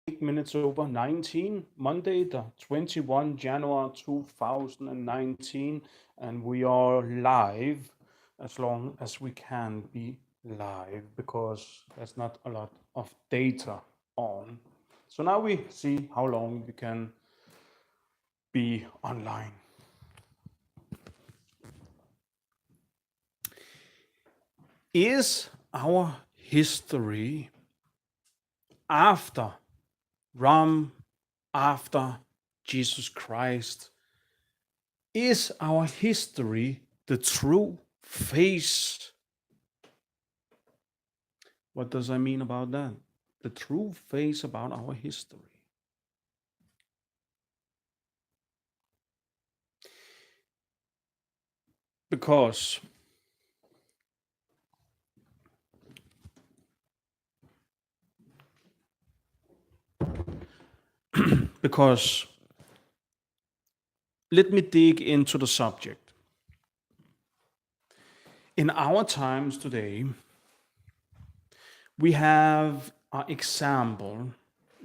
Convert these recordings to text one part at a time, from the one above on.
8 minutes over 19, Monday, the 21 January 2019, and we are live as long as we can be live because there's not a lot of data on. So now we see how long we can be online. Is our history after Rome, after Jesus Christ, is our history the true face? What does I mean about that? The true face about our history. Because because let me dig into the subject. In our times today, we have an example.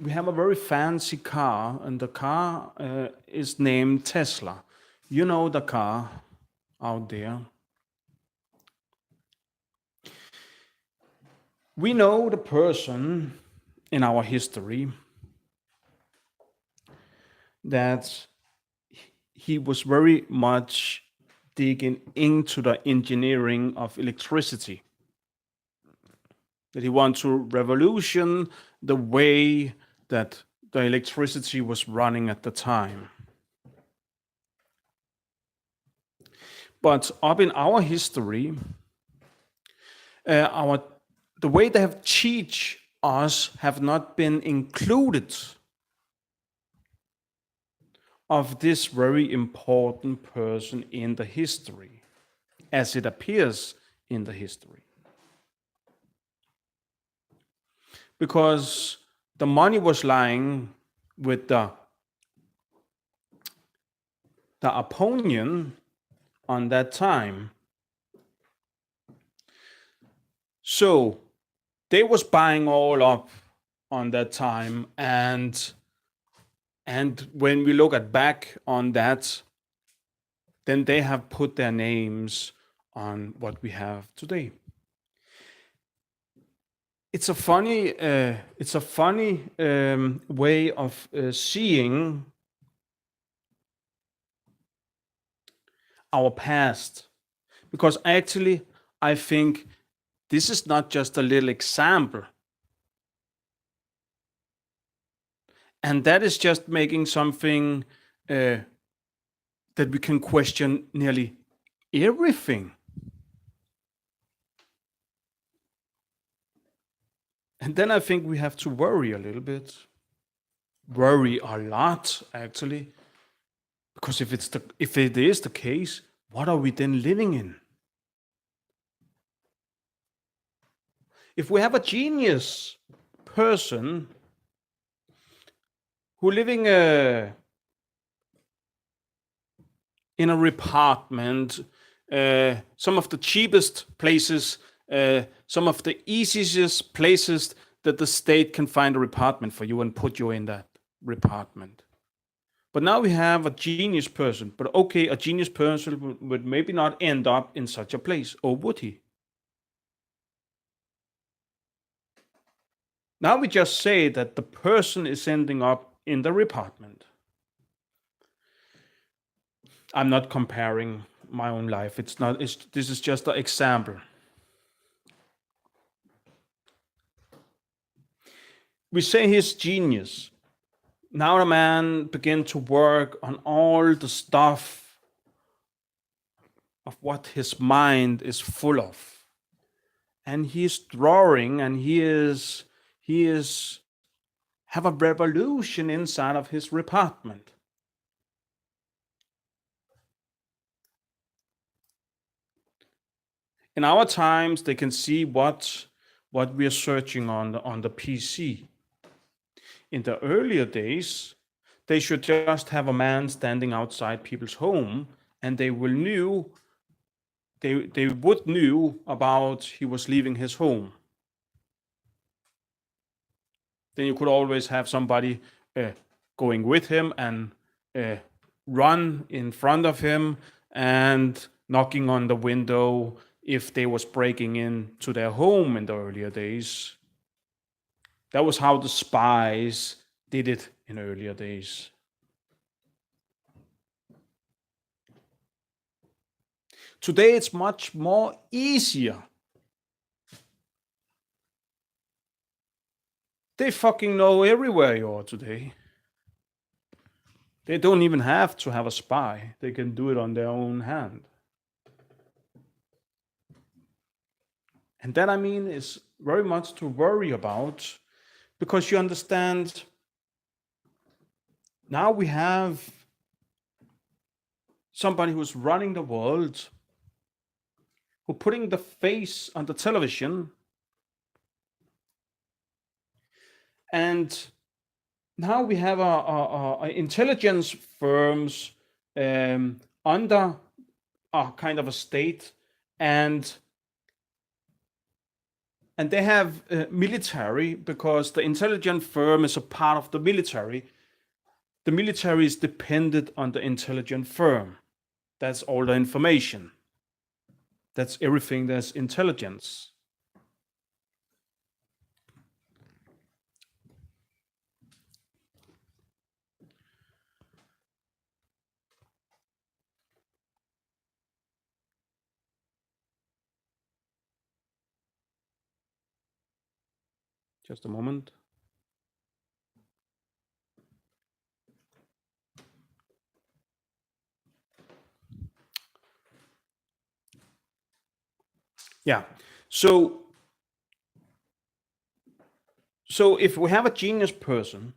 We have a very fancy car, and the car is named Tesla. You know the car out there. We know the person in our history that he was very much digging into the engineering of electricity. That he wanted to revolution the way that the electricity was running at the time. But up in our history, the way they have teach us have not been included of this very important person in the history, as it appears in the history. Because the money was lying with the opinion on that time. So they was buying all up on that time, and when we look at back on that, then they have put their names on what we have today. It's a funny way of seeing our past, because actually I think this is not just a little example, and that is just making something that we can question nearly everything. And then I think we have to worry a little bit, worry a lot actually, because if it is the case, what are we then living in? If we have a genius person who living in a apartment, some of the cheapest places, some of the easiest places that the state can find a apartment for you and put you in that apartment. But now we have a genius person. But okay, a genius person would maybe not end up in such a place, or would he? Now we just say that the person is ending up in the apartment. I'm not comparing my own life. This is just an example. We say he's genius. Now the man began to work on all the stuff of what his mind is full of. And he is drawing, and he is have a revolution inside of his apartment. In our times, they can see what we are searching on the PC. In the earlier days, they should just have a man standing outside people's home, and they would knew about he was leaving his home. then you could always have somebody going with him and run in front of him and knocking on the window if they was breaking into their home in the earlier days. That was how the spies did it in earlier days. Today it's much more easier. They fucking know everywhere you are today. They don't even have to have a spy. They can do it on their own hand. And that, I mean, is very much to worry about, because you understand, now we have somebody who's running the world, who putting the face on the television, and now we have a intelligence firms under a kind of a state, and they have military, because the intelligence firm is a part of the military. The military is dependent on the intelligence firm. That's all the information. That's everything that's intelligence. Just a moment. Yeah. So if we have a genius person,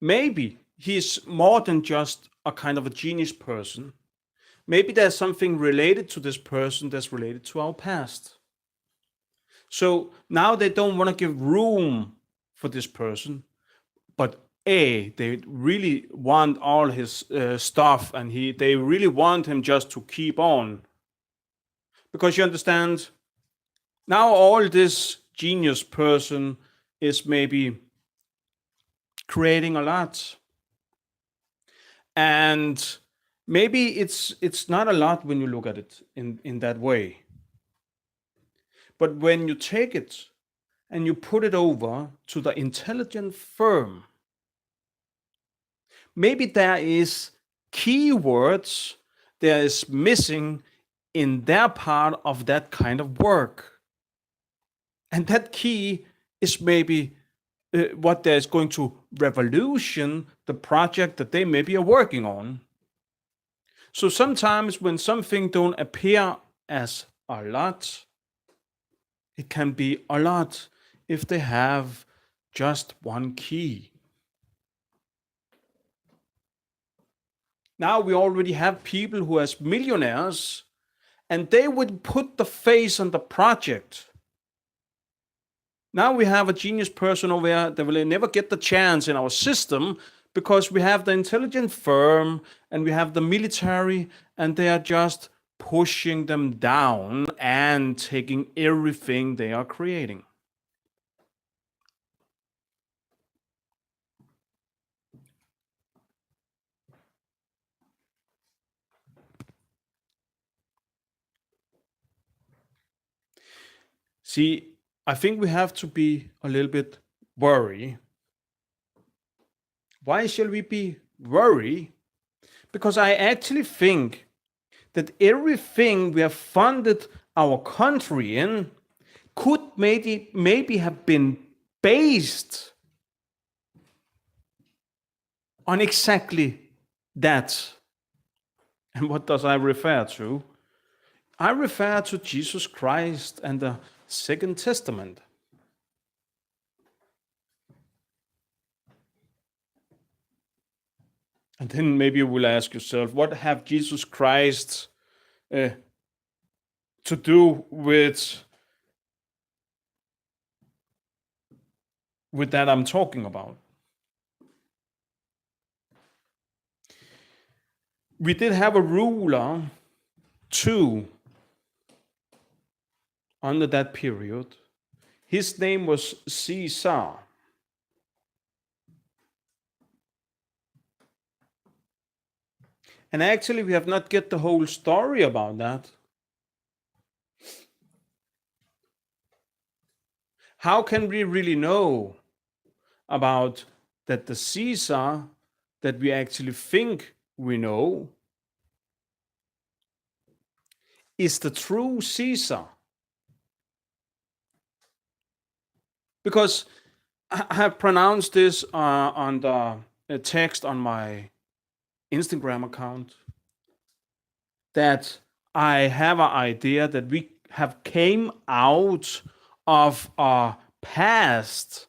maybe he's more than just a kind of a genius person. Maybe there's something related to this person that's related to our past. So now they don't want to give room for this person, but they really want all his stuff, and they really want him just to keep on. Because you understand, now all this genius person is maybe creating a lot. And maybe it's not a lot when you look at it in that way. But when you take it and you put it over to the intelligent firm, maybe there is keywords there is missing in their part of that kind of work. And that key is maybe what there is going to revolution the project that they maybe are working on. So sometimes when something don't appear as a lot, it can be a lot if they have just one key. Now we already have people who as millionaires, and they would put the face on the project. Now we have a genius person over there that will never get the chance in our system, because we have the intelligent firm and we have the military, and they are just pushing them down and taking everything they are creating. See, I think we have to be a little bit worried. Why shall we be worried? Because I actually think that everything we have funded our country in could maybe have been based on exactly that. And what does I refer to? I refer to Jesus Christ and the Second Testament. And then maybe you will ask yourself, what have Jesus Christ to do with that I'm talking about? We did have a ruler too under that period. His name was C Zar. And actually, we have not get the whole story about that. How can we really know about that the C Zar that we actually think we know is the true C Zar? Because I have pronounced this on the text on my Instagram account that I have an idea that we have came out of a past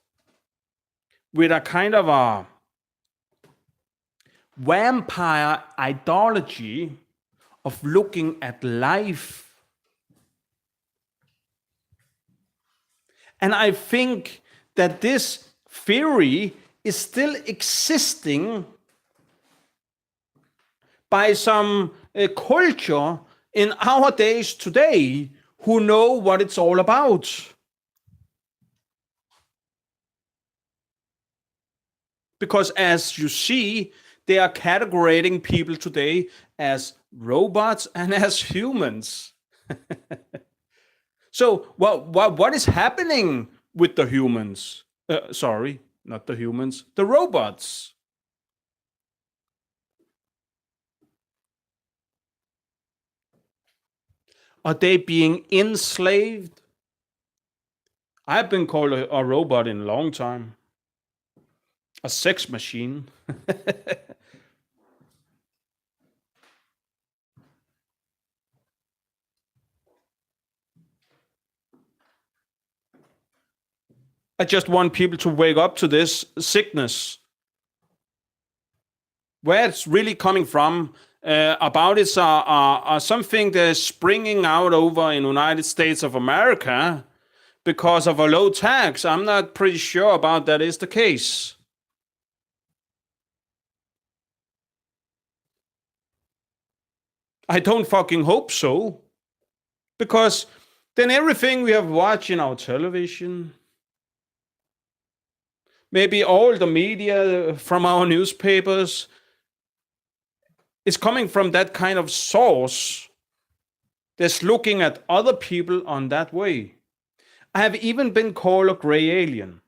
with a kind of a vampire ideology of looking at life. And I think that this theory is still existing by some culture in our days today who know what it's all about. Because as you see, they are categorizing people today as robots and as humans. So what is happening with the humans? Sorry, not the humans, the robots. Are they being enslaved? I've been called a robot in a long time. A sex machine. I just want people to wake up to this sickness. Where it's really coming from, about it's something that's springing out over in the United States of America because of a low tax. I'm not pretty sure about that is the case. I don't fucking hope so. Because then everything we have watched in our television, maybe all the media from our newspapers, is coming from that kind of source that's looking at other people on that way. I have even been called a gray alien.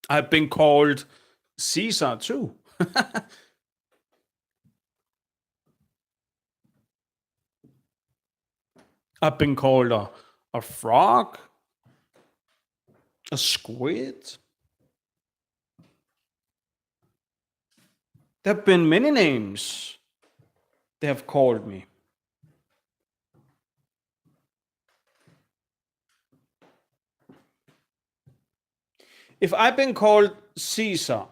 I've been called C Zar too. I've been called a frog, a squid. There have been many names they have called me. If I've been called C Zar,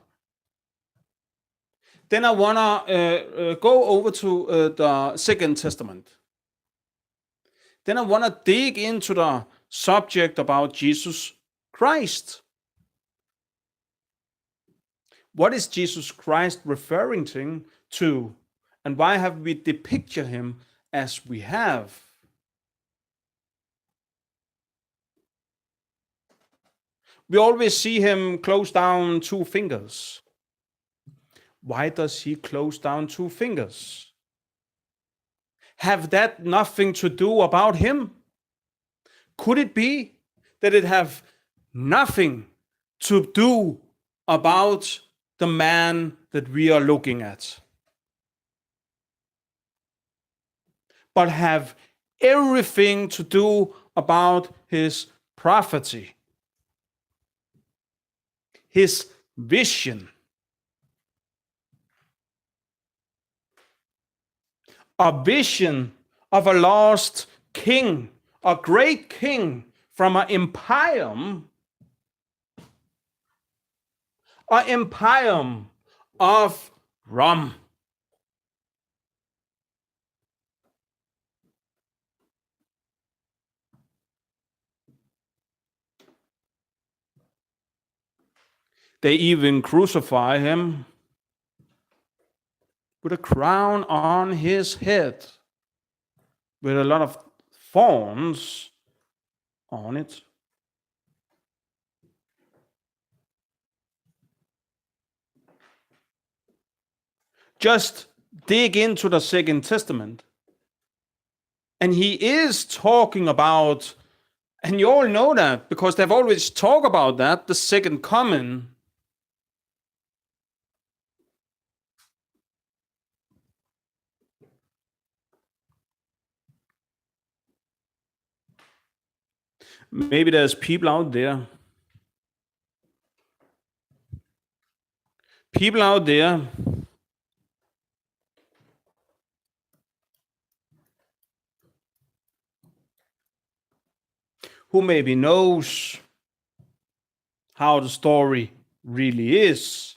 then I want to go over to the Second Testament. Then I want to dig into the subject about Jesus Christ. What is Jesus Christ referring to? And why have we depicted him as we have? We always see him close down two fingers. Why does he close down two fingers? Have that nothing to do about him? Could it be that it have nothing to do about the man that we are looking at, but have everything to do about his prophecy, his vision, a vision of a lost king, a great king from an empire of Rome. They even crucify him with a crown on his head with a lot of thorns on it. Just dig into the Second Testament. And he is talking about, and you all know that because they've always talked about that, the second coming. Maybe there's people out there. People out there who maybe knows how the story really is,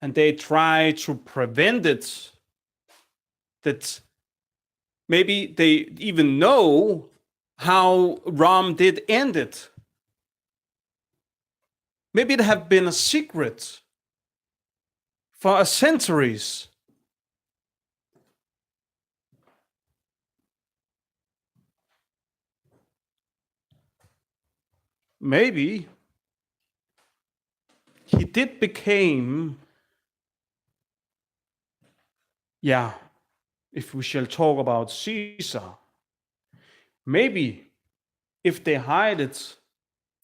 and they try to prevent it. That maybe they even know how Ram did end it. Maybe it have been a secret for centuries. Maybe he did become, if we shall talk about Caesar, maybe if they hide it,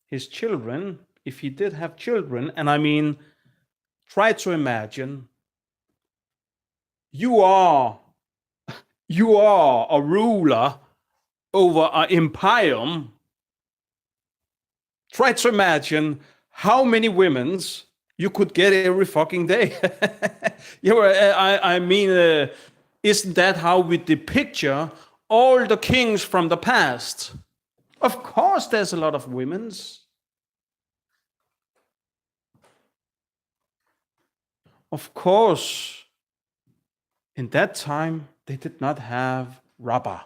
his children, if he did have children, and I mean, try to imagine, you are a ruler over an empire. Try to imagine how many women's you could get every fucking day. I mean, isn't that how we depict all the kings from the past? Of course, there's a lot of women's. Of course, in that time, they did not have rubber.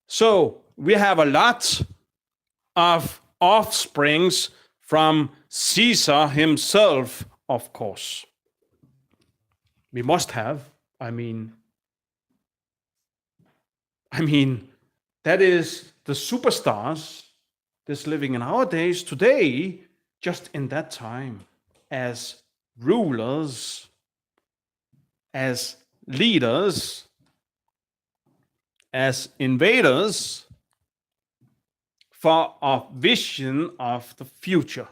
So we have a lot of offsprings from Caesar himself, of course. We must have. I mean, that is the superstars that's living in our days today, just in that time, as rulers, as leaders, as invaders, for a vision of the future.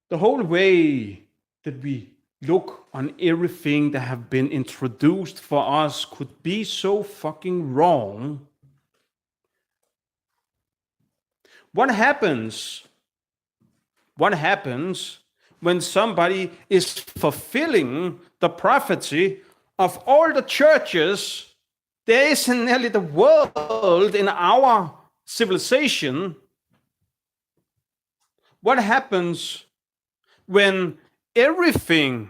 The whole way that we look on everything that have been introduced for us could be so fucking wrong. What happens when somebody is fulfilling the prophecy of all the churches there is in nearly the world in our civilization? What happens when everything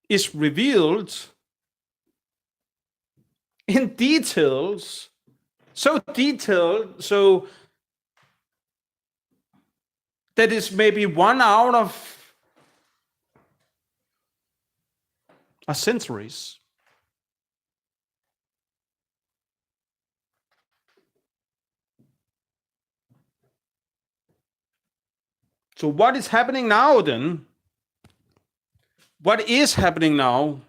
is revealed in details, so detailed, so that is maybe 1 out of a centuries? So what is happening now then? What is happening now?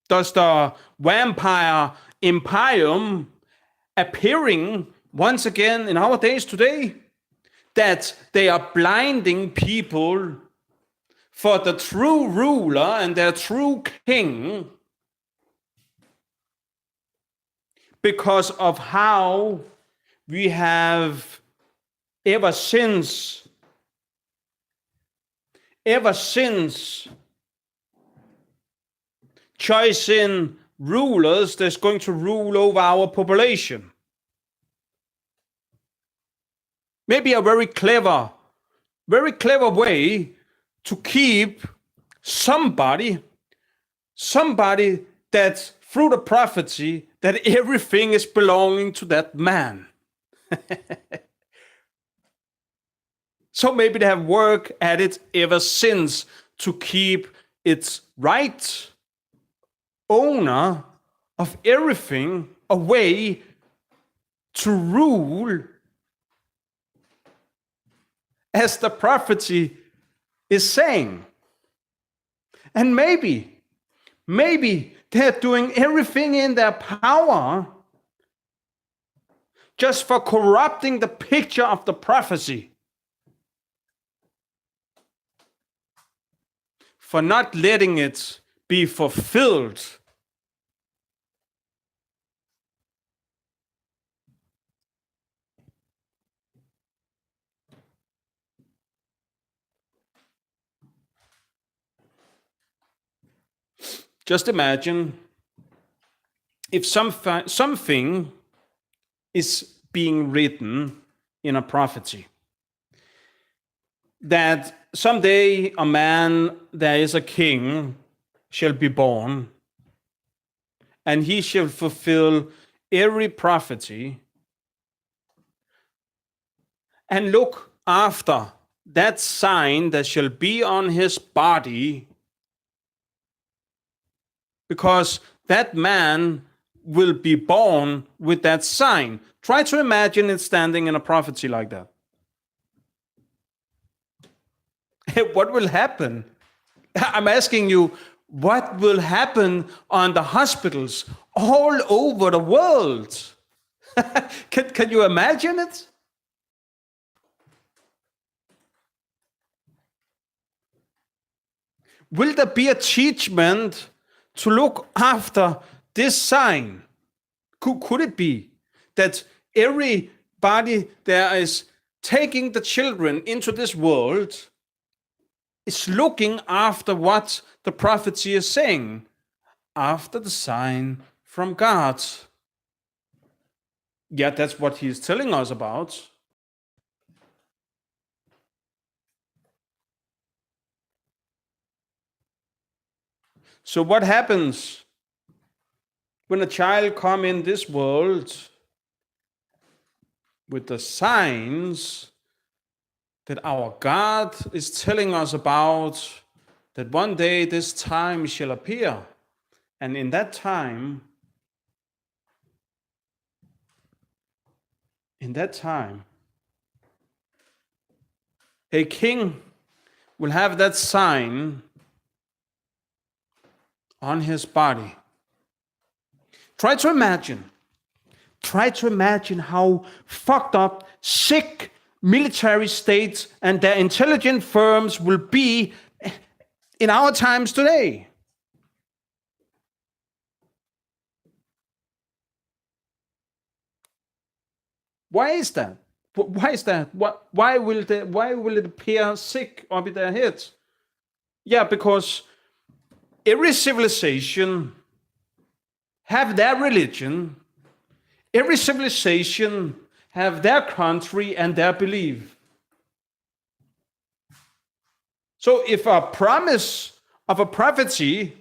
Does the vampire empire appearing once again in our days today? That they are blinding people for the true ruler and their true king because of how we have ever since choosing rulers that's going to rule over our population. Maybe a very clever way to keep somebody somebody that through the prophecy that everything is belonging to that man. So maybe they have worked at it ever since to keep its right owner of everything away to rule as the prophecy is saying. And maybe they're doing everything in their power just for corrupting the picture of the prophecy, for not letting it be fulfilled. Just imagine if something is being written in a prophecy, that someday a man, there is a king, shall be born, and he shall fulfill every prophecy, and look after that sign that shall be on his body, because that man will be born with that sign. Try to imagine it standing in a prophecy like that. What will happen? I'm asking you, what will happen on the hospitals all over the world? Can you imagine it? Will there be a teachment to look after this sign? Could it be that everybody that is taking the children into this world is looking after what the prophecy is saying, after the sign from God? Yeah, that's what he's telling us about. So what happens when a child come in this world with the signs that our God is telling us about, that one day this time shall appear, and in that time, a king will have that sign on his body. Try to imagine how fucked up, sick military states and their intelligence firms will be in our times today. Why is that? Why will it appear sick over their heads? Yeah, because every civilization have their religion. Every civilization have their country and their belief. So if a promise of a prophecy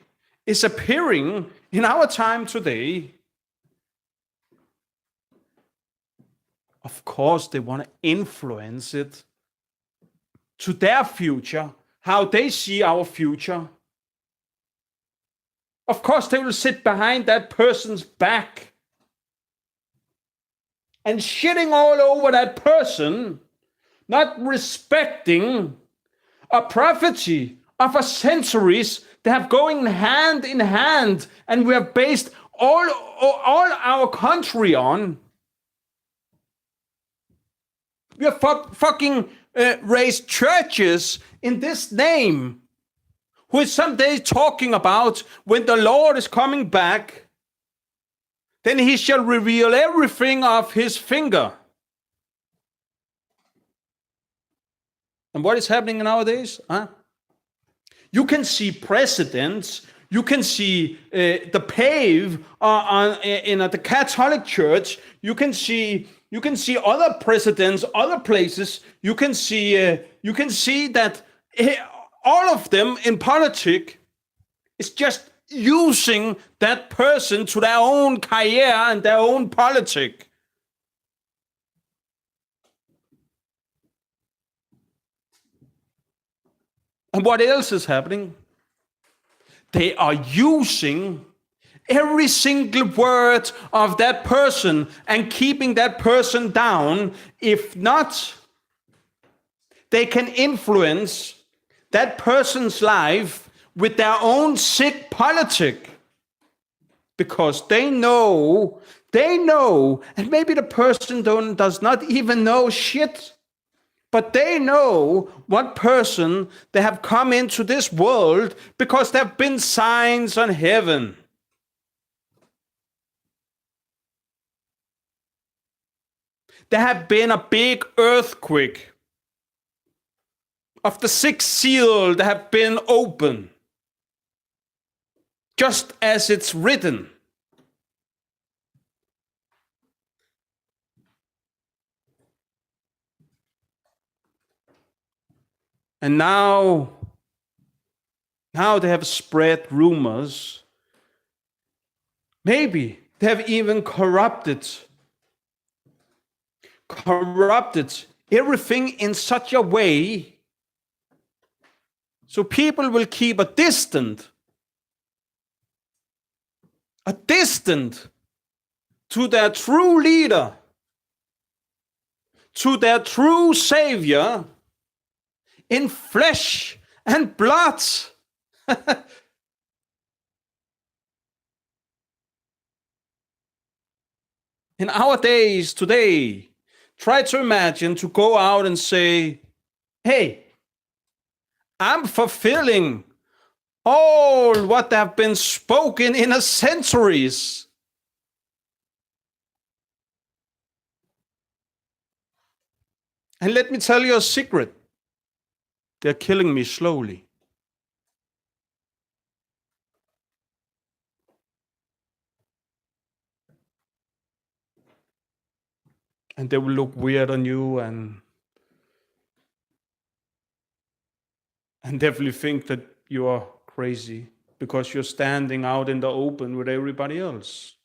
is appearing in our time today, of course they want to influence it to their future, how they see our future. Of course they will sit behind that person's back and shitting all over that person, not respecting a prophecy of a centuries that have going hand in hand, and we have based all our country on. We have fucking raised churches in this name, who is someday talking about when the Lord is coming back, then he shall reveal everything of his finger. And what is happening nowadays? You can see presidents, you can see the pave in the Catholic Church, you can see other presidents, other places. You can see that all of them in politics is just using that person to their own career and their own politic. And what else is happening? They are using every single word of that person and keeping that person down. If not, they can influence that person's life with their own sick politic. Because they know, and maybe the person does not even know shit, but they know what person they have come into this world because there have been signs on heaven. There have been a big earthquake. Of the sixth seal that have been open. Just as it's written. And now they have spread rumors. Maybe they have even corrupted everything in such a way so people will keep a distant to their true leader, to their true savior in flesh and blood. In our days today, try to imagine to go out and say, hey, I'm fulfilling all what have been spoken in the centuries. And let me tell you a secret. They're killing me slowly. And they will look weird on you and definitely think that you are crazy because you're standing out in the open with everybody else.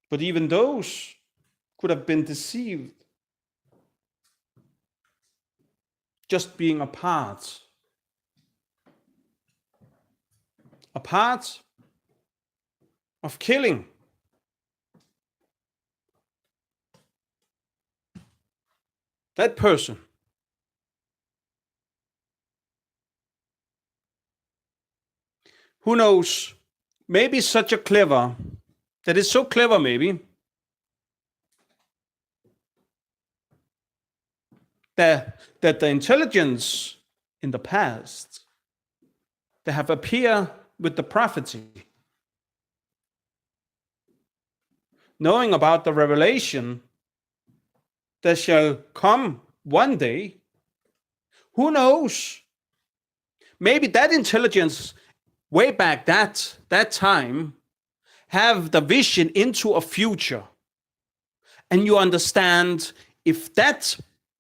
But even those could have been deceived. Just being a part of killing. That person. Who knows? Maybe such a clever, that is so clever maybe, that the intelligence in the past, they have appeared with the prophecy, knowing about the revelation that shall come one day. Who knows? Maybe that intelligence way back that time have the vision into a future. And you understand, if that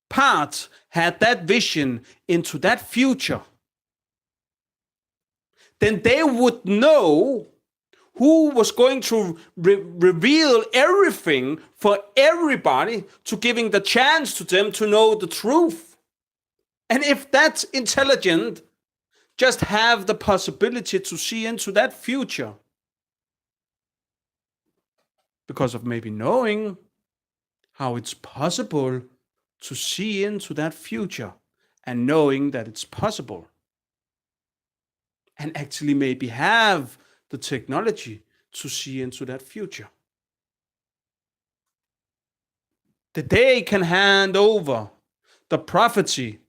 part had that vision into that future, then they would know who was going to reveal everything for everybody, to giving the chance to them to know the truth. And if that intelligent just have the possibility to see into that future, because of maybe knowing how it's possible to see into that future, and knowing that it's possible, and actually maybe have the technology to see into that future, that they can hand over the prophecy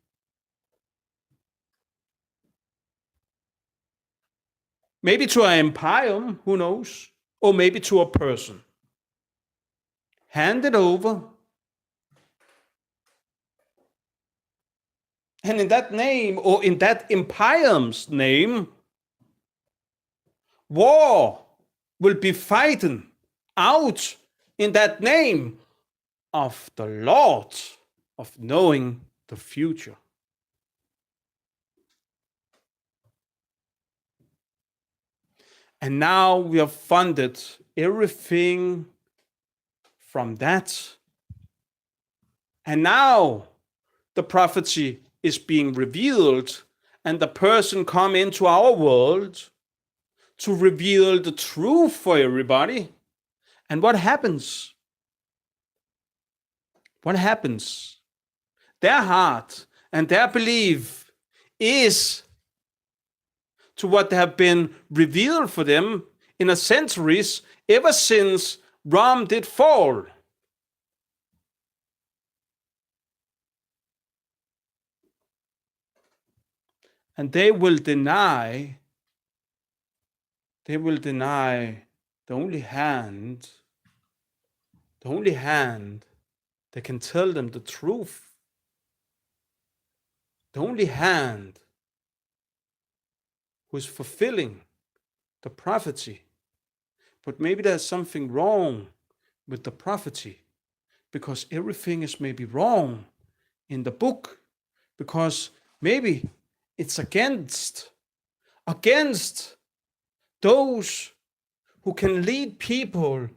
maybe to an empire, who knows, or maybe to a person. Hand it over. And in that name, or in that empire's name, war will be fighting out in that name of the Lord of knowing the future. And now we have funded everything from that. And now the prophecy is being revealed, and the person come into our world to reveal the truth for everybody. And what happens? What happens? Their heart and their belief is to what have been revealed for them in the centuries ever since Rome did fall. And they will deny the only hand that can tell them the truth, the only hand who is fulfilling the prophecy. But maybe there's something wrong with the prophecy, because everything is maybe wrong in the book, because maybe it's against those who can lead people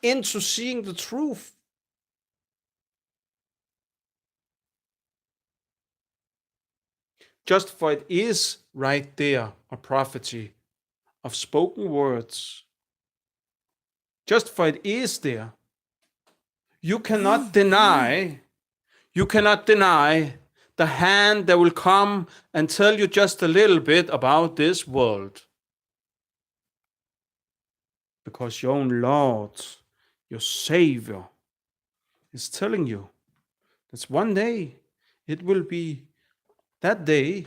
into seeing the truth. Just for it is right there a prophecy of spoken words. Just for it is there. You cannot deny the hand that will come and tell you just a little bit about this world. Because your own Lord, your Savior, is telling you that one day it will be that day,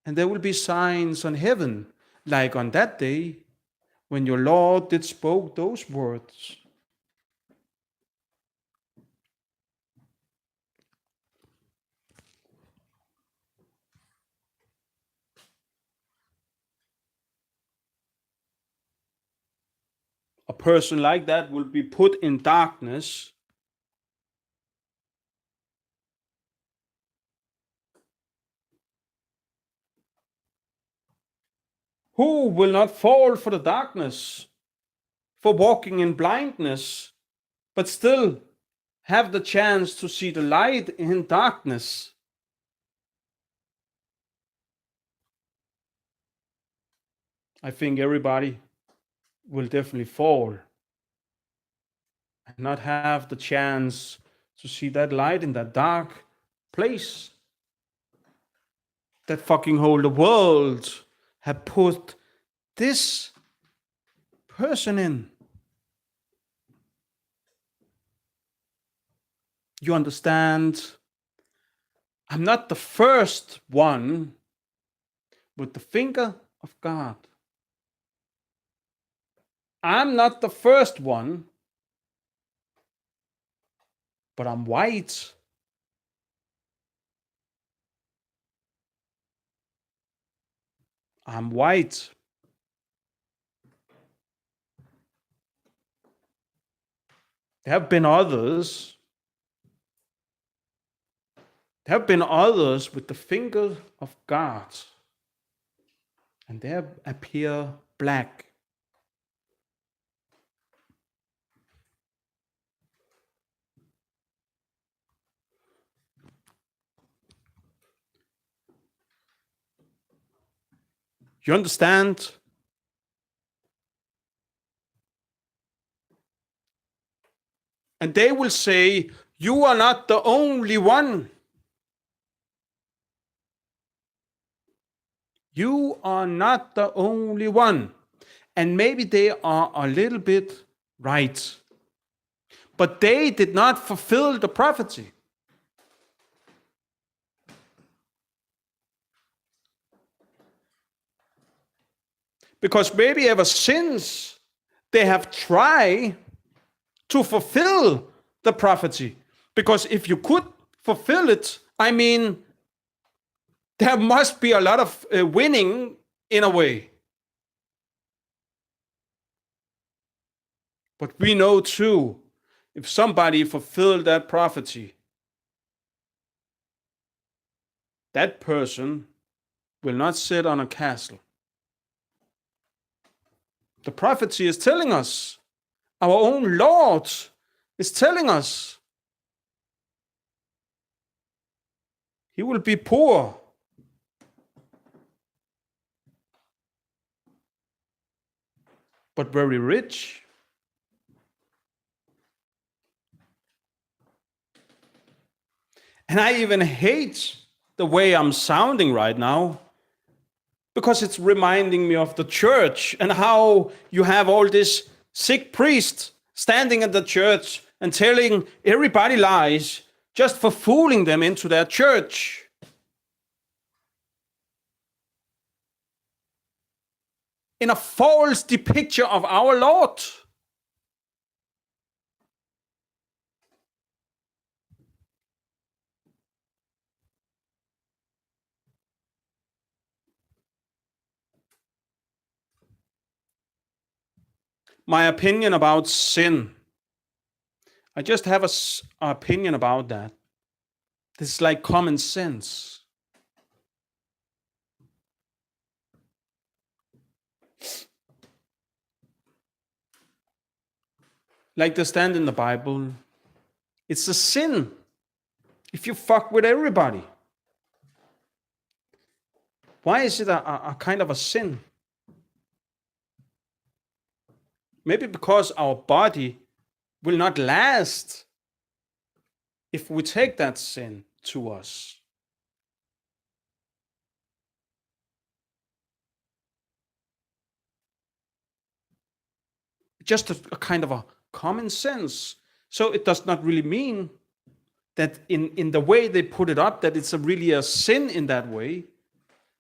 and there will be signs on heaven, like on that day when your Lord did spoke those words. A person like that will be put in darkness. Who will not fall for the darkness, for walking in blindness, but still have the chance to see the light in darkness? I think everybody will definitely fall and not have the chance to see that light in that dark place that fucking whole the world have put this person in. You understand? I'm not the first one with the finger of God. I'm not the first one, but I'm white. I'm white. There have been others. There have been others with the finger of God, and they appear black. You understand? And they will say, you are not the only one. You are not the only one. And maybe they are a little bit right. But they did not fulfill the prophecy. Because maybe ever since they have tried to fulfill the prophecy. Because if you could fulfill it, I mean, there must be a lot of winning in a way. But we know too, if somebody fulfilled that prophecy, that person will not sit on a castle. The prophecy is telling us, our own Lord is telling us, he will be poor. But very rich. And I even hate the way I'm sounding right now, because it's reminding me of the church and how you have all these sick priests standing at the church and telling everybody lies just for fooling them into their church. In a false depiction of our Lord. My opinion about sin. I just have an opinion about that. This is like common sense. Like the stand in the Bible, it's a sin if you fuck with everybody. Why is it a kind of a sin? Maybe because our body will not last if we take that sin to us. Just a kind of a common sense. So it does not really mean that in the way they put it up, that it's really a sin in that way.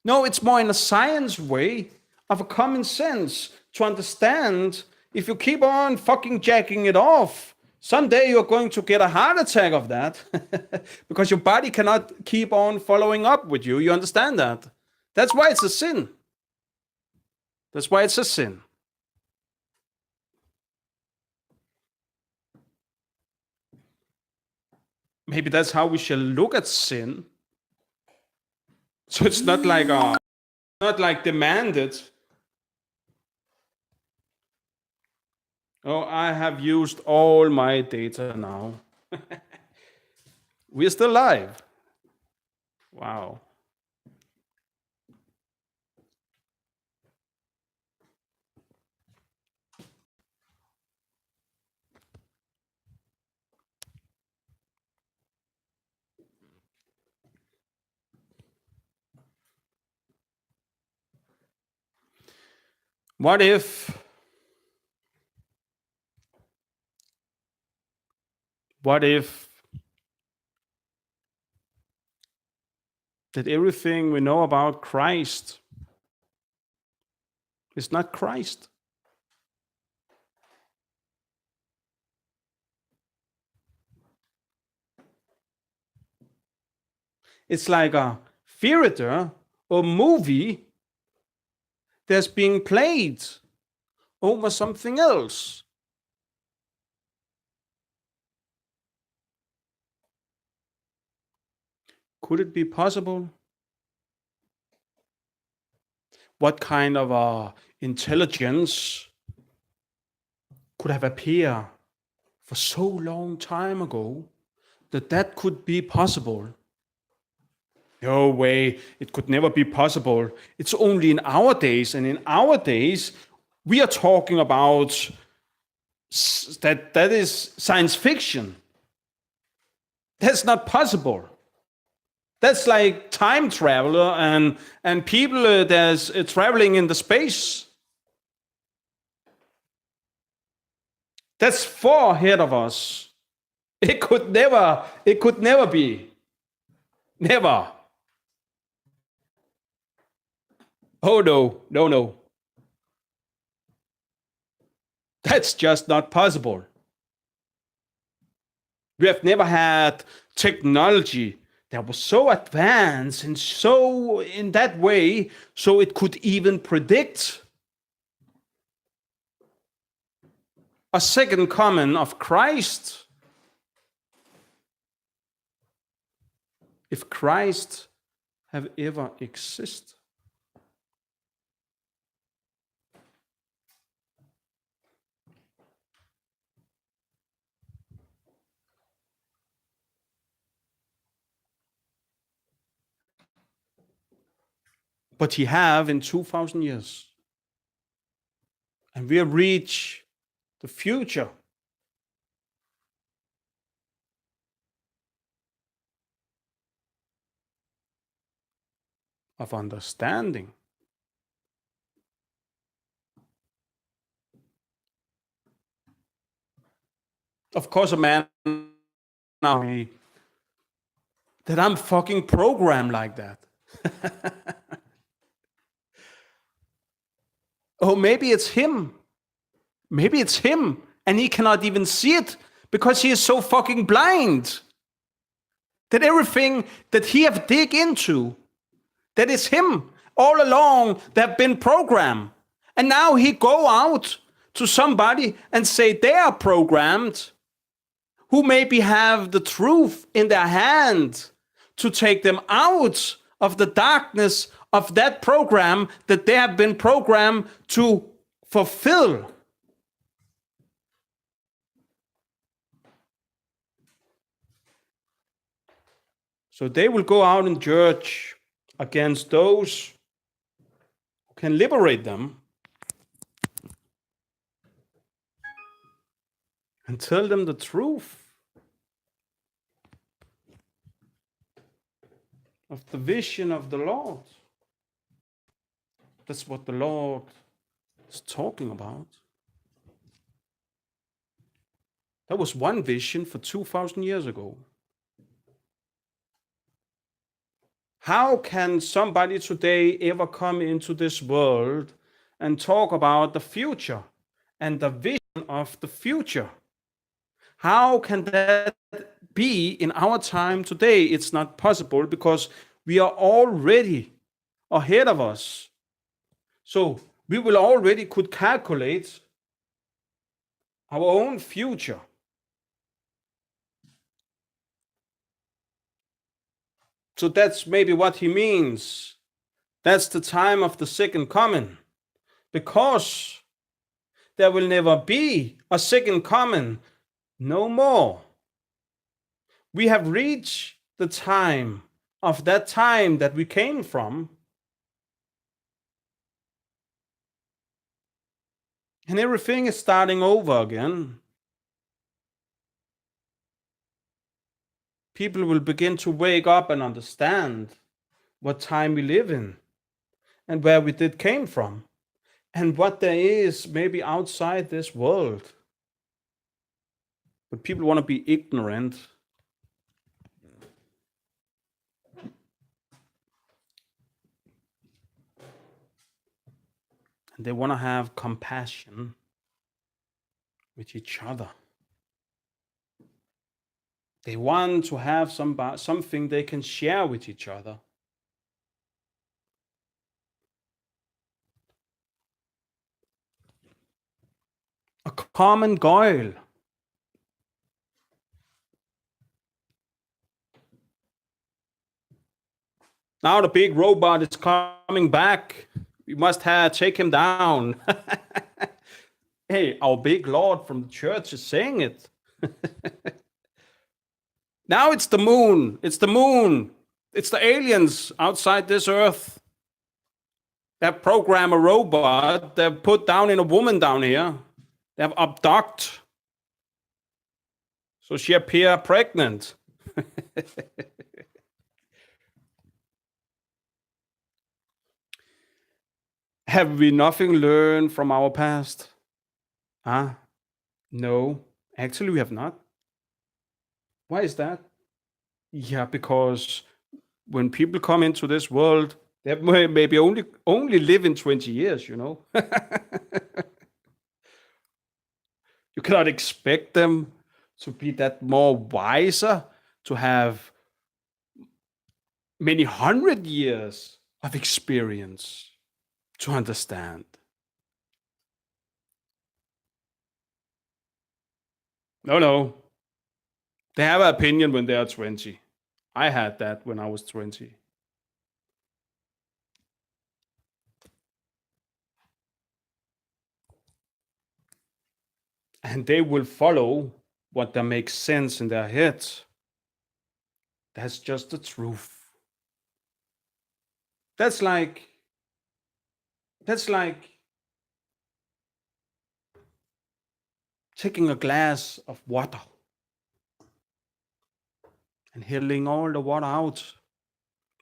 No, it's more in a science way of a common sense to understand if you keep on fucking jacking it off, someday you're going to get a heart attack of that because your body cannot keep on following up with you. You understand that? That's why it's a sin. That's why it's a sin. Maybe that's how we shall look at sin. So it's not like demanded. Oh, I have used all my data now. We're still live. Wow. What if that everything we know about Christ is not Christ? It's like a theater or movie that's being played over something else. Could it be possible? What kind of intelligence could have appeared for so long time ago that could be possible? No way, it could never be possible. It's only in our days, and in our days, we are talking about that is science fiction. That's not possible. That's like time traveler and people that's traveling in the space. That's far ahead of us. It could never be. Never. Oh no. That's just not possible. We have never had technology that was so advanced and so in that way, so it could even predict a second coming of Christ. If Christ have ever existed. But he have in 2000 years. And we have reached the future. Of understanding. Of course, a man now that I'm fucking programmed like that. Oh, maybe it's him. Maybe it's him, and he cannot even see it because he is so fucking blind. That everything that he have dig into, that is him all along, they have been programmed. And now he go out to somebody and say they are programmed, who maybe have the truth in their hand to take them out of the darkness of that program that they have been programmed to fulfill. So they will go out and judge against those who can liberate them and tell them the truth of the vision of the Lord. That's what the Lord is talking about. That was one vision for 2000 years ago. How can somebody today ever come into this world and talk about the future and the vision of the future? How can that be in our time today? It's not possible because we are already ahead of us. So we will already could calculate our own future. So that's maybe what he means. That's the time of the second coming. Because there will never be a second coming no more. We have reached the time of that time that we came from. And everything is starting over again. People will begin to wake up and understand what time we live in and where we did came from and what there is maybe outside this world. But people want to be ignorant. And they want to have compassion with each other. They want to have something they can share with each other. A common goal. Now the big robot is coming back. We must take him down. Hey, our big Lord from the church is saying it. Now it's the moon. It's the moon. It's the aliens outside this earth. They've programmed a robot. They've put down in a woman down here. They've abducted. So she appear pregnant. Have we nothing learned from our past? No, actually we have not. Why is that? Yeah, because when people come into this world, they maybe only live in 20 years, you know. You cannot expect them to be that more wiser, to have many 100 years of experience to understand. No. They have an opinion when they are 20. I had that when I was 20. and they will follow what that makes sense in their head. That's just the truth. That's like taking a glass of water and handling all the water out,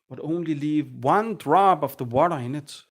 but only leave one drop of the water in it.